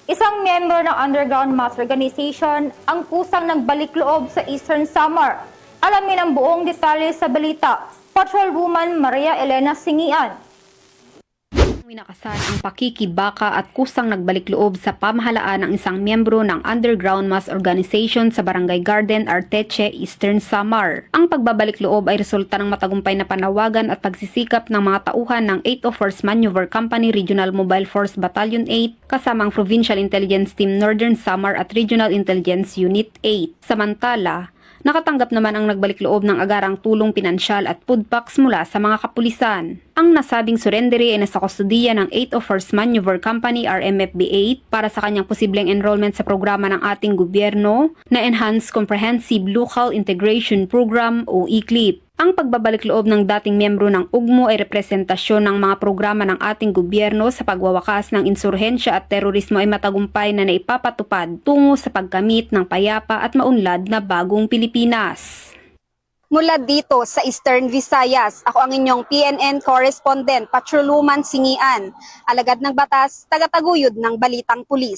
Isang miyembro ng underground mass organization ang kusang nagbalik loob sa Eastern Samar. Alamin ang buong detalye sa balita. Patrolwoman Maria Elena Singian. Winakasan ang pakikibaka at kusang nagbalik loob sa pamahalaan ng isang miyembro ng underground mass organization sa Barangay Garden, Arteche, Eastern Samar. Ang pagbabalik loob ay resulta ng matagumpay na panawagan at pagsisikap ng mga tauhan ng 801st Maneuver Company Regional Mobile Force Battalion 8 kasamang Provincial Intelligence Team Northern Samar at Regional Intelligence Unit 8. Samantala, nakatanggap naman ang nagbalik loob ng agarang tulong pinansyal at food packs mula sa mga kapulisan. Ang nasabing surrendery ay nasa kustodiya ng 801st Maneuver Company RMFB 8 para sa kanyang posibleng enrollment sa programa ng ating gobyerno na Enhanced Comprehensive Local Integration Program o ECLIP. Ang pagbabalik loob ng dating miyembro ng UGMO ay representasyon ng mga programa ng ating gobyerno sa pagwawakas ng insurhensya at terorismo ay matagumpay na naipapatupad tungo sa pagkamit ng payapa at maunlad na bagong Pilipinas. Mula dito sa Eastern Visayas, ako ang inyong PNN correspondent, Patrolwoman Singian, alagad ng batas, tagataguyod ng Balitang Pulis.